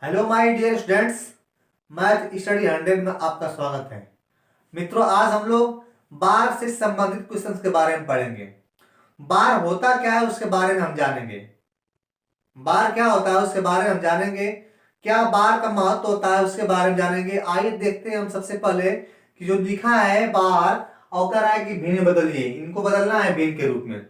Hello my dear students. Math study 100 में आपका स्वागत है। मित्रों, आज हम लोग बार से संबंधित क्वेश्चंस के बारे में पढ़ेंगे। बार होता क्या है उसके बारे में हम जानेंगे। बार क्या होता है उसके बारे में हम जानेंगे। क्या बार का महत्व होता है उसके बारे में जानेंगे। आइए देखते हैं हम सबसे पहले कि जो लिखा है बार और कह रहा है कि भिन्न बदलिए, इनको बदलना है भिन्न के रूप में।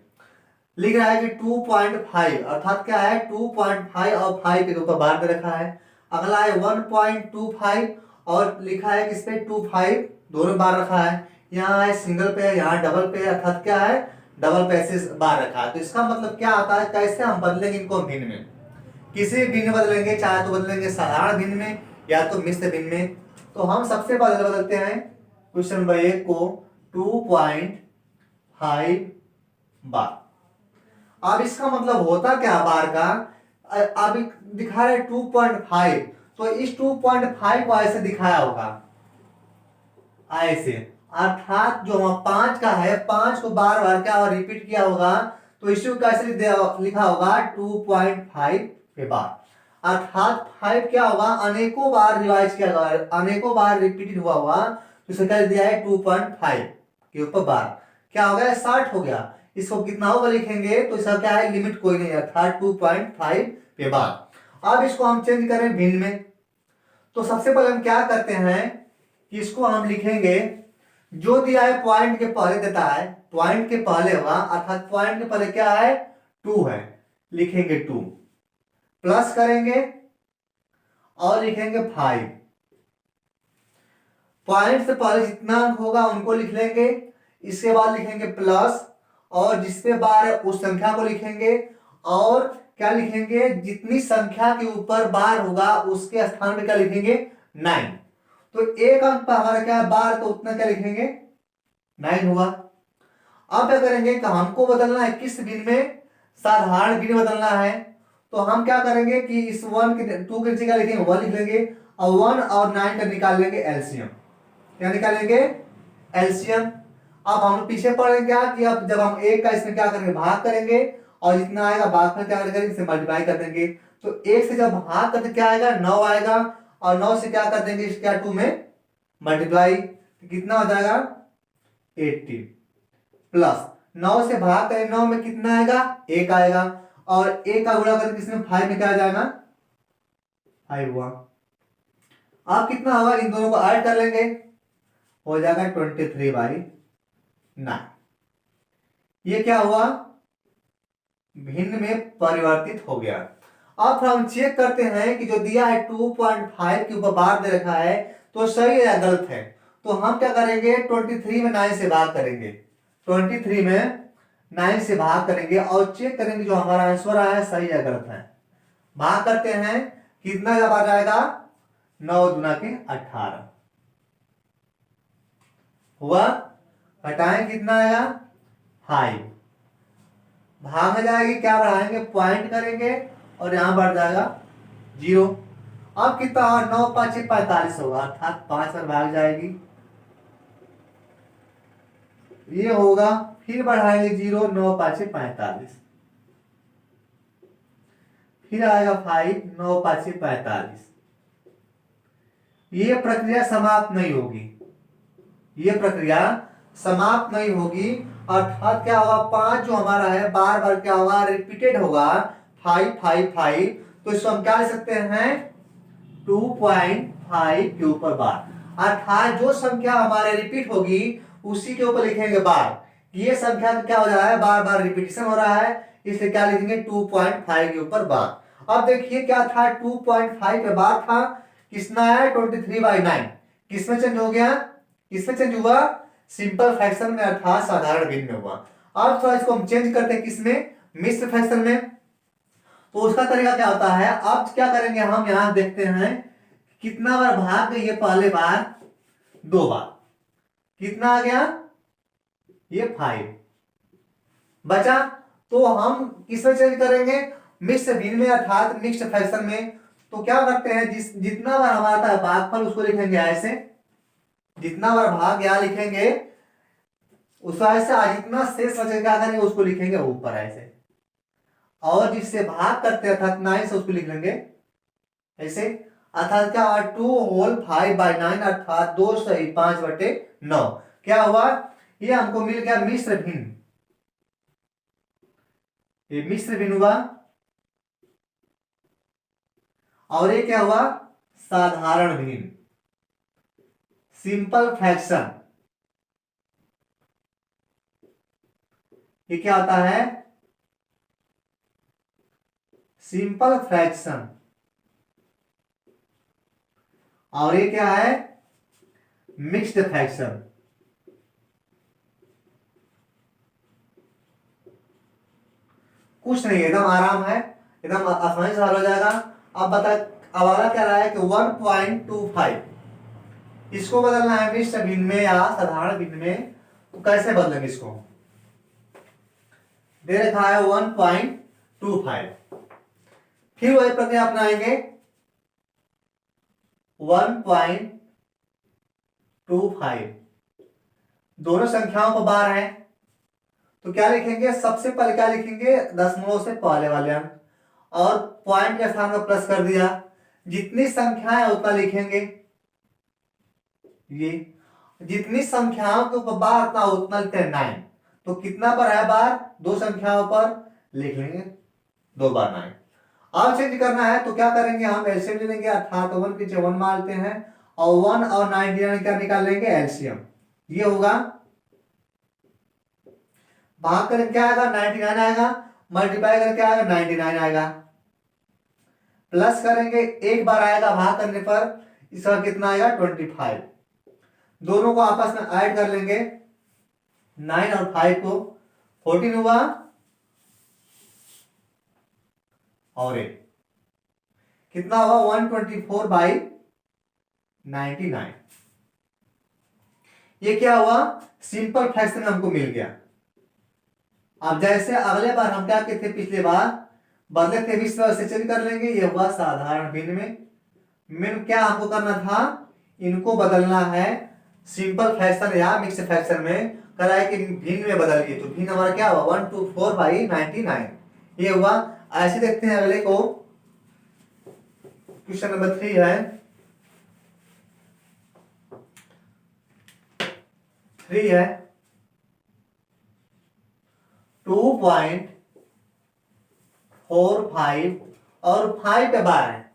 लिख रहा है कि 2.5 अर्थात क्या है 2.5 और 5 के ऊपर बार दे रखा है। अगला है 1.25 और लिखा है कि इस पे 25 दोनों बार रखा है। यहाँ है सिंगल पे, यहाँ डबल पे, अर्थात क्या है डबल पे से बार रखा है। तो इसका मतलब क्या आता है, कैसे हम बदलेंगे इनको भिन्न में। किसी भी भिन्न बदलेंगे, चाहे तो बदलेंगे साधारण भिन्न में या तो मिश्र भिन्न में। तो हम सबसे पहले बदलते हैं क्वेश्चन नंबर 1 को 2.5 बार। अब इसका मतलब होता क्या बार का। अब दिखा रहे 2.5, तो इस 2.5 को ऐसे दिखाया होगा, ऐसे। अर्थात जो हम 5 का है, 5 को बार बार क्या रिपीट किया होगा, तो इसी को कैसे लिखा होगा 2.5 के बाद। अर्थात 5 क्या होगा, अनेकों बार रिवाइज किया होगा, अनेकों बार रिपीटेड हुआ होगा। तो इसे क्या दिया है 2.5 के ऊपर बार। क्या हो गया 60 हो गया। इसको कितना होगा लिखेंगे, तो इसका क्या है लिमिट कोई नहीं है, अर्थात 2.5 के बाद। अब इसको हम चेंज करें भिन्न में। तो सबसे पहले हम क्या करते हैं कि इसको हम लिखेंगे, जो दिया है पॉइंट के पहले देता है, पॉइंट के पहले होगा, अर्थात पॉइंट के पहले क्या है 2 है, लिखेंगे 2, प्लस करेंगे और लिखेंगे 5। पॉइंट से पहले जितना अंक होगा उनको लिख लेंगे, इसके बाद लिखेंगे प्लस, और जिसपे बार है उस संख्या को लिखेंगे, और क्या लिखेंगे जितनी संख्या के ऊपर बार होगा उसके स्थान में क्या लिखेंगे 9। तो एक अंक पर हमारा क्या है बार, तो उतना क्या लिखेंगे 9 हुआ। अब क्या करेंगे कि हमको बदलना है किस भिन्न में, साधारण भिन्न बदलना है। तो हम क्या करेंगे कि इस 1 के 2 के नीचे क्या लिखेंगे 1 लिख लेंगे, और 1 और 9 का निकाल लेंगे एलसीएम। क्या निकालेंगे एलसीएम। अब हम पीछे पढ़ेंगे क्या कि अब जब हम एक का इसमें क्या करेंगे भाग करेंगे, और जितना आएगा भाग में क्या करेंगे इसे मल्टीप्लाई कर देंगे। तो एक से जब भाग करते क्या आएगा 9 आएगा, और 9 से क्या कर देंगे इसका 2 में मल्टीप्लाई, तो कितना हो जाएगा 80, प्लस 9 से भाग करें 9 में कितना आएगा 1 आएगा, और 1 का गुणा करके इसमें 5 में क्या आ जाएगा 5 हुआ। अब कितना होगा, इन दोनों को ऐड कर लेंगे, हो जाएगा 23/9। ये क्या हुआ भिन्न में परिवर्तित हो गया। अब फिर हम चेक करते हैं कि जो दिया है 2.5 के ऊपर बार दे रखा है तो सही है या गलत है। तो हम क्या करेंगे 23 में 9 से भाग करेंगे, 23 में 9 से भाग करेंगे और चेक करेंगे जो हमारा आंसर आया है सही या गलत है। भाग करते हैं, कितना जब आ जाएगा 9 दूना के 18 हुआ। घटाएं कितना आएगा 5, भाग में जाएगी क्या बढ़ाएंगे पॉइंट करेंगे, और यहां बढ़ जाएगा 0। अब कितना और 9 5 45 होगा, अर्थात 5 पर भाग जाएगी, ये होगा। फिर बढ़ाएंगे 0, 9 5 45, फिर आएगा 5, 9 5 45। ये प्रक्रिया समाप्त नहीं होगी, ये प्रक्रिया समाप्त नहीं होगी। अर्थात क्या होगा 5 जो हमारा है बार बार क्या होगा रिपीटेड होगा 5 5 5। तो इसको हम क्या लिख सकते हैं 2.5 के ऊपर बार। अर्थात जो संख्या हमारे रिपीट होगी उसी के ऊपर लिखेंगे बार। ये संख्या क्या हो रहा है बार बार रिपीटेशन हो रहा है, इसलिए क्या लिखेंगे 2.5 के ऊपर बार। अब देखिए क्या था 2.5 पे बार था, किसना है 23/9, किसमें चेंज हो गया, किसमें चेंज हुआ सिंपल फ्रैक्शन में, अर्थात साधारण भिन्न में हुआ। अब थोड़ा इसको हम चेंज करते हैं किसमें मिश्र फ्रैक्शन में। तो उसका तरीका क्या होता है, अब क्या करेंगे हम यहां देखते हैं कितना बार भाग गई है, पहले बार 2 बार, कितना आ गया ये 5 बचा। तो हम किसमें चेंज करेंगे मिश्र भिन्न में, अर्थात मिक्स्ड फ्रैक्शन में। तो क्या करते हैं जितना बार हमारा था भागफल उसको लिखेंगे ऐसे, जितना बार भाग यहां लिखेंगे उस ऐसे, जितना शेष बचे क्या करेंगे उसको लिखेंगे ऊपर ऐसे, और जिससे भाग करते अर्थात 9 से उसको लिख लेंगे ऐसे अर्थात क्या हुआ 2/5/9 अर्थात 2/5/9। क्या हुआ, ये हमको मिल गया मिश्र भिन्न, ये मिश्र भिन्न हुआ। और ये क्या हुआ, साधारण भिन्न, सिंपल फ्रैक्शन। ये क्या होता है, सिंपल फ्रैक्शन। और ये क्या है, मिक्स्ड फ्रैक्शन। कुछ नहीं, एकदम आराम है, एकदम आसानी से हल हो जाएगा। अब बता, अब अगला क्या रहा है कि 1.25 इसको बदलना है मिश्र भिन्न में या साधारण भिन्न में, तो कैसे बदलेंगे इसको। दे रखा है 1.25, फिर वही प्रक्रिया अपनाएंगे 1.25। दोनों संख्याओं को बार है तो क्या लिखेंगे, सबसे पहले क्या लिखेंगे, दशमलव से पहले वाले अंक, और पॉइंट के स्थान पर प्लस कर दिया। जितनी संख्या है उतना लिखेंगे, ये जितनी संख्याओं के ऊपर बार उतना उतना लिखते हैं 9। तो कितना पर है बार, दो संख्याओं पर लिख लेंगे 2 बार 9। अब चेंज करना है तो क्या करेंगे, हम एलसीएम ले लेंगे, अर्थात 1 पीछे 1 मारते हैं और 1 और 99 क्या निकाल लेंगे, एलसीएम। ये होगा, भाग करें क्या आएगा, 99 आएगा, मल्टीप्लाई करके क्या आएगा, 99 आएगा। प्लस करेंगे एक बार आएगा भाग करने पर, इसका कितना आएगा 25। दोनों को आपस में ऐड कर लेंगे, 9 और 5 को 14 हुआ, और एक कितना हुआ 124/99। ये क्या हुआ, सिंपल फ्रैक्शन हमको मिल गया। अब जैसे अगले बार हम क्या कहते थे, पिछले बार बदले थे इस तरह से चेंज कर लेंगे। ये हुआ साधारण भिन्न में क्या हमको करना था, इनको बदलना है सिंपल फ्रैक्शन या मिक्स फ्रैक्शन में। कराए कि भिन्न में बदलिए, तो भिन्न हमारा क्या हुआ 124/99। ये हुआ। ऐसे देखते हैं अगले को, क्वेश्चन नंबर 3 है। 3 है 2.45 और 5 पे बार है।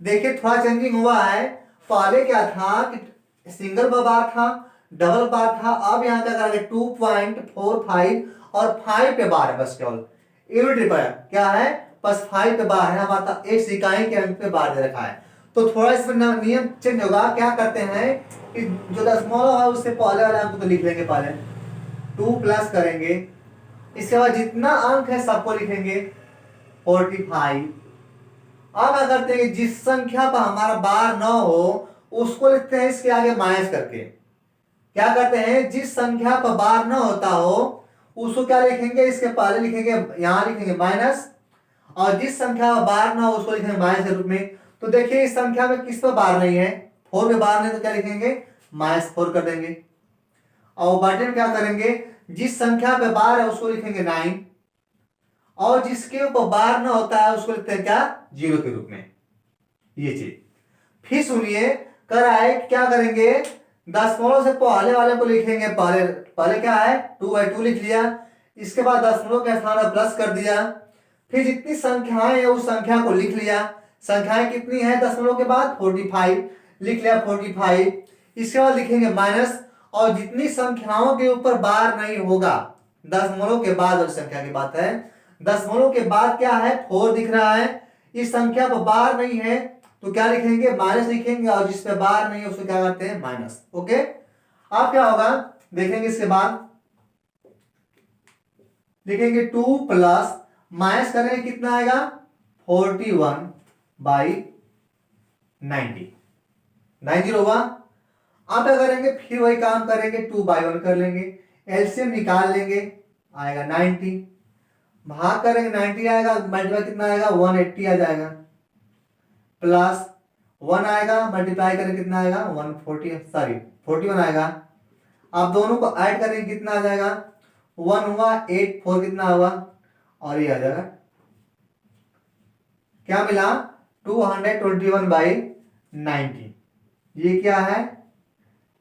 देखिए थोड़ा चेंजिंग हुआ है, पहले क्या था कि सिंगल बार था, डबल बार था, अब यहाँ क्या करेंगे 2.45 और 5 पे बार है, बस केवल यूनिट पर क्या है, बस 5 पे बार है, हमारा एक इकाई के अंक पे बार दे रखा है। तो थोड़ा इसमें नियम चेंज होगा। क्या करते हैं कि जो दशमलव है उससे पहले वाले अंक तो लिख लेंगे, पहले 2 प्लस करेंगे, इसके बाद जितना अंक है सबको लिखेंगे 45। अब क्या करते हैं, जिस संख्या पर हमारा बार न हो उसको लिखते हैं इसके आगे माइनस करके। क्या करते हैं, जिस संख्या पर बार न होता हो उसको क्या लिखेंगे, इसके पहले लिखेंगे, यहां लिखेंगे माइनस, और जिस संख्या पर बार न हो उसको लिखेंगे माइनस के रूप में। तो देखिए इस संख्या में किस पर बार नहीं है, 4 में बार नहीं, तो क्या लिखेंगे -4 कर देंगे। और बटन क्या करेंगे, जिस संख्या पे बार है उसको लिखेंगे 9, और जिसके ऊपर बार ना होता है उसको लिखते हैं क्या, 0 के रूप में। ये चीज फिर सुनिए, कराए क्या करेंगे, दशमलव से पहले वाले को लिखेंगे, पहले क्या है 2/2 लिख लिया, इसके बाद दशमलव के स्थान पर प्लस कर दिया, फिर जितनी संख्याएं है उस संख्या को लिख लिया। संख्याएं कितनी है दशमलव के बाद 45 लिख लिया 45। इसके बाद लिखेंगे माइनस, और जितनी संख्याओं के ऊपर बार नहीं होगा, दशमलव के बाद वाली संख्या की बात है, दशमलव के बाद क्या है 4 दिख रहा है, इस संख्या पर बार नहीं है तो क्या लिखेंगे माइनस लिखेंगे, और जिस पे बार नहीं है उसको क्या करते हैं माइनस। ओके, अब क्या होगा देखेंगे, इसके बाद लिखेंगे 2 प्लस माइनस करेंगे कितना आएगा 41/90 90 हुआ। अब क्या करेंगे, फिर वही काम करेंगे, 2/1 कर लेंगे, एलसीएम निकाल लेंगे, आएगा 90, भाग करेंगे 90 आएगा, मल्टीप्लाई कितना आएगा 180 आ जाएगा, प्लस 1 आएगा, मल्टीप्लाई करेंगे कितना आएगा 41 आएगा। अब दोनों को ऐड करेंगे कितना आ जाएगा, 1 हुआ 8 4 कितना हुआ, और ये आ जाएगा क्या मिला 221/90। ये क्या है,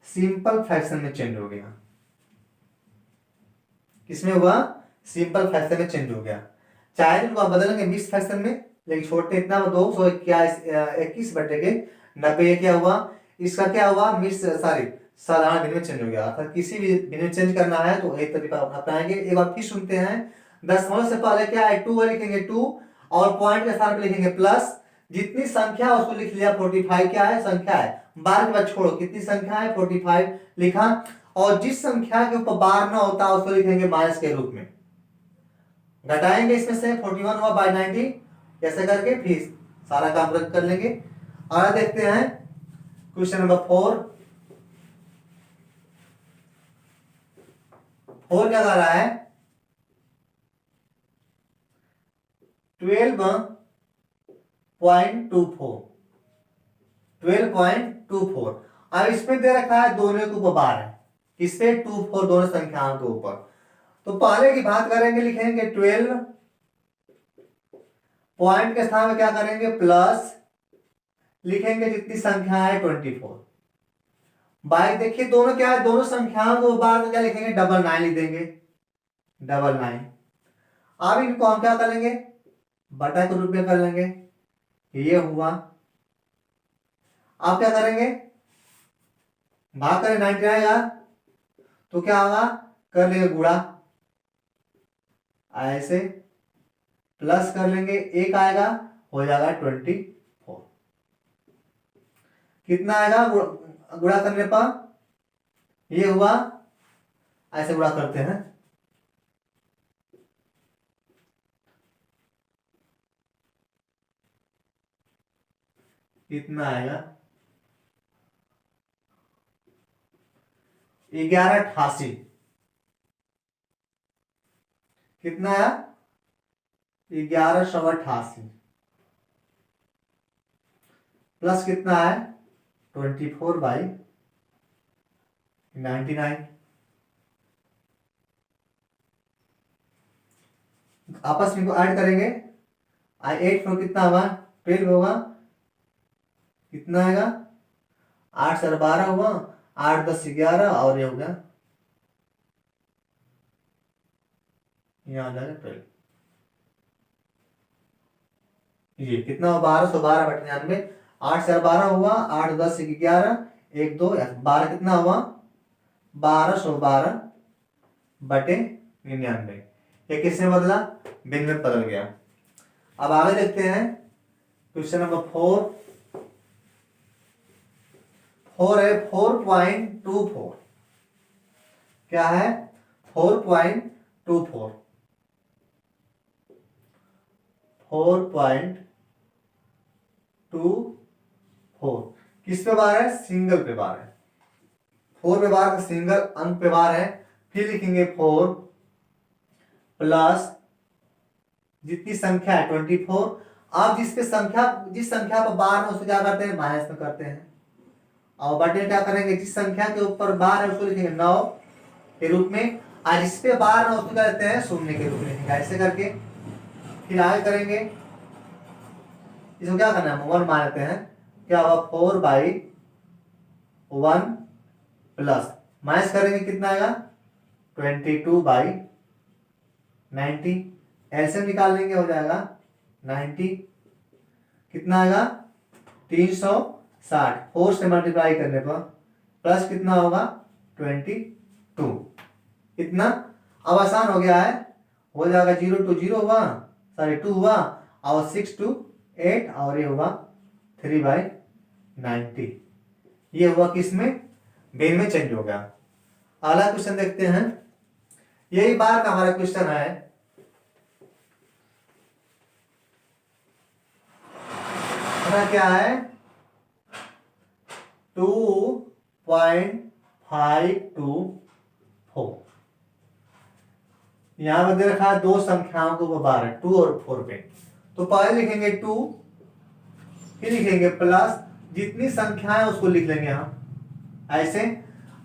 सिंपल फ्रैक्शन में चेंज हो गया। किसमें हुआ, सिंपल फ्रैक्शन में चेंज हो गया। चाहे तो आप बदलेंगे मिक्स फ्रैक्शन में, लेकिन छोटे इतना 221/90 ये क्या हुआ, इसका क्या हुआ, मिक्स सॉरी साधारण भिन्न में चेंज हो गया। अर्थात किसी भी भिन्न में चेंज करना है तो एक तरीका अपनाएंगे। एक बार फिर सुनते हैं। दशमलव से पहले क्या है, 2 लिखेंगे 2, और पॉइंट के स्थान पे लिखेंगे प्लस। जितनी संख्या उसको लिख लिया, 45 क्या है, संख्या है। बार के बाद छोड़ो, कितनी संख्या है, 45 लिखा। और जिस संख्या के ऊपर बार ना होता उसको लिखेंगे माइनस के रूप में। घटाएंगे इसमें से 41 हुआ बाय 90, ऐसे करके फिर सारा काम रद्द कर लेंगे। और देखते हैं क्वेश्चन नंबर 4। क्या कर रहा है, 12.24। अब इसमें दे रखा है दोनों के ऊपर बार है, किसपे, 24 दोनों संख्याओं के ऊपर। तो पहले की बात करेंगे, लिखेंगे 12, पॉइंट के स्थान में क्या करेंगे, प्लस लिखेंगे जितनी संख्या है 24। बाई देखिए दोनों क्या है, दोनों संख्याओं को बार क्या लिखेंगे, 99 लिख देंगे, 99। अब इनको हम क्या करेंगे, बटा के रूप में कर लेंगे, ये हुआ। आप क्या करेंगे, भाग करें 90 आएगा तो क्या होगा, कर लेंगे गुणा, ऐसे प्लस कर लेंगे, एक आएगा हो जाएगा 24। कितना आएगा गुणा करने पर, ये हुआ, ऐसे गुणा करते हैं, कितना आएगा 1188। कितना आया, 1188 प्लस कितना है 24/99। आपस में ऐड करेंगे, 8 में कितना होगा, 12 होगा, कितना आएगा 8 से 12 हुआ, 8 10 11 और ये हो गया, यहाँ आ जाएगा 12। ये कितना हुआ, 1212/99। 8 से 12 हुआ, 8 10 11, 1 2 12, कितना हुआ 1212/99। ये किसने बदला, भिन्न में बदल गया। अब आगे देखते हैं क्वेश्चन नंबर 4 है 4.24। क्या है, 4.24। 4.24 किस पे बार है, सिंगल पे बार है। 4 पे बार, सिंगल अंक पे बार है। फिर लिखेंगे 4 प्लस जितनी संख्या है 24। आप जिस संख्या पर बार है उसको क्या करते हैं, माइनस में करते हैं। और बटे क्या करेंगे, जिस संख्या के ऊपर बार है उसको लिखेंगे 9 के रूप में, और जिस पे बार है उसको क्या कहते हैं, शून्य के रूप में लिखेंगे, ऐसे करके। फिर आगे करेंगे, इसको क्या करना है, 1 मान लेते हैं। क्या हुआ 4/1 प्लस माइनस करेंगे, कितना आएगा 22/90। एलसीएम निकाल लेंगे, हो जाएगा 90। कितना आएगा 360, 4 से मल्टीप्लाई करने पर प्लस कितना होगा 22। इतना अब आसान हो गया है, हो जाएगा 0 to 0 हुआ, सॉरी 2 हुआ, और 6 to 8, और ये हुआ 3/90। ये हुआ किसमें, भिन्न में चेंज हो गया। अगला क्वेश्चन देखते हैं, यही बार का हमारा क्वेश्चन है। क्या है 2.524। यहां पर दे रखा है दो संख्याओं को बार है, 2 और 4 पे। तो पहले लिखेंगे 2, फिर लिखेंगे प्लस, जितनी संख्या है उसको लिख लेंगे हम ऐसे।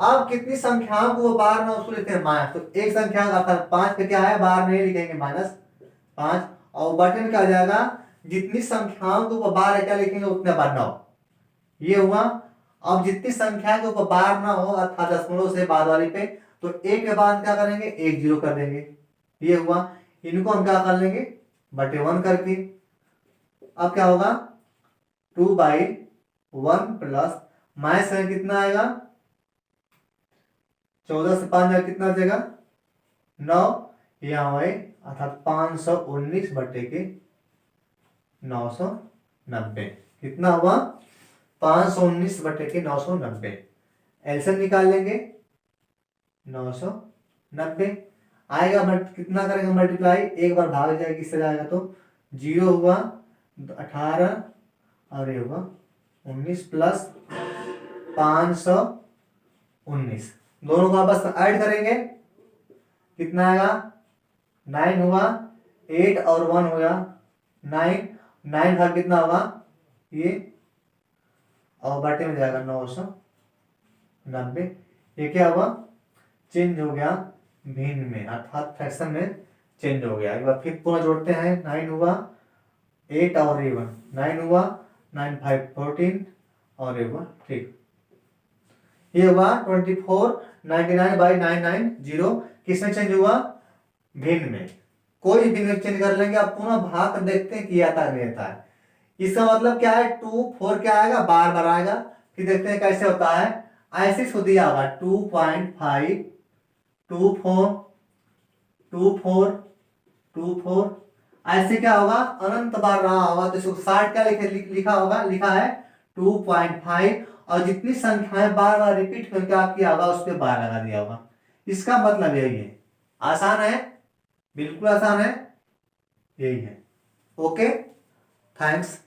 अब कितनी संख्याओं को बार ना उसको लिखते हैं माइनस। तो एक संख्या का 5 पे क्या है, बार नहीं लिखेंगे, -5, और बटन क्या हो जाएगा जितनी संख्याओं के ऊपर बार है क्या लिखेंगे उतने बार 9, ये हुआ। अब जितनी संख्या के ऊपर बार ना हो अर्थात दशमलव से बाद वाली पे, तो एक के बाद क्या करेंगे, एक जीरो कर देंगे, ये हुआ। इनको हम क्या कर लेंगे, बटे 1 करके। अब क्या होगा, 2/1 प्लस माइनस में कितना आएगा, 14 से 5 जाएगा कितना देगा 9, यहाँ हुए अर्थात 519 बटे के 990, कितना हुआ 519 बटे के 990। एलसीएम निकाल लेंगे, 990 आएगा, बट कितना करेंगे मल्टीप्लाई, एक बार भाग जाएगा किससे जाएगा, तो 0 हुआ 18 और ये हुआ 19 प्लस 519, दोनों को आपस में ऐड करेंगे, कितना आएगा 9 हुआ, 8 और 1 हो गया 9, 9 भाग कितना होगा ये, और बटे में जाएगा 990। ये क्या हुआ, चेंज हो गया भिन्न में अर्थात फ्रैक्शन में चेंज हो गया। एक बार फिर पूरा जोड़ते हैं, 9 हुआ 8 और ये 1, 9 हुआ 9 5 14 और ये हुआ, ठीक, ये हुआ 2499/990, किसमें चेंज हुआ, भिन्न में। कोई भिन्न में चेंज कर लेंगे, आप पुनः भाग कर देखते हैं कि आता नहीं आता है। इसका मतलब क्या है, 2 4 क्या आएगा, बार बार आएगा। फिर देखते हैं कैसे होता है, ऐसे इसको दिया होगा 2.5 2 4 2 4 2 4, ऐसे क्या होगा अनंत बार रहा होगा, तो इसको 60 क्या लिखा होगा, लिखा है 2.5, और जितनी संख्याएं बार बार रिपीट करके आप किया होगा उस पर बार लगा दिया होगा। इसका मतलब यही है, आसान है, बिल्कुल आसान है, यही है। Okay, thanks.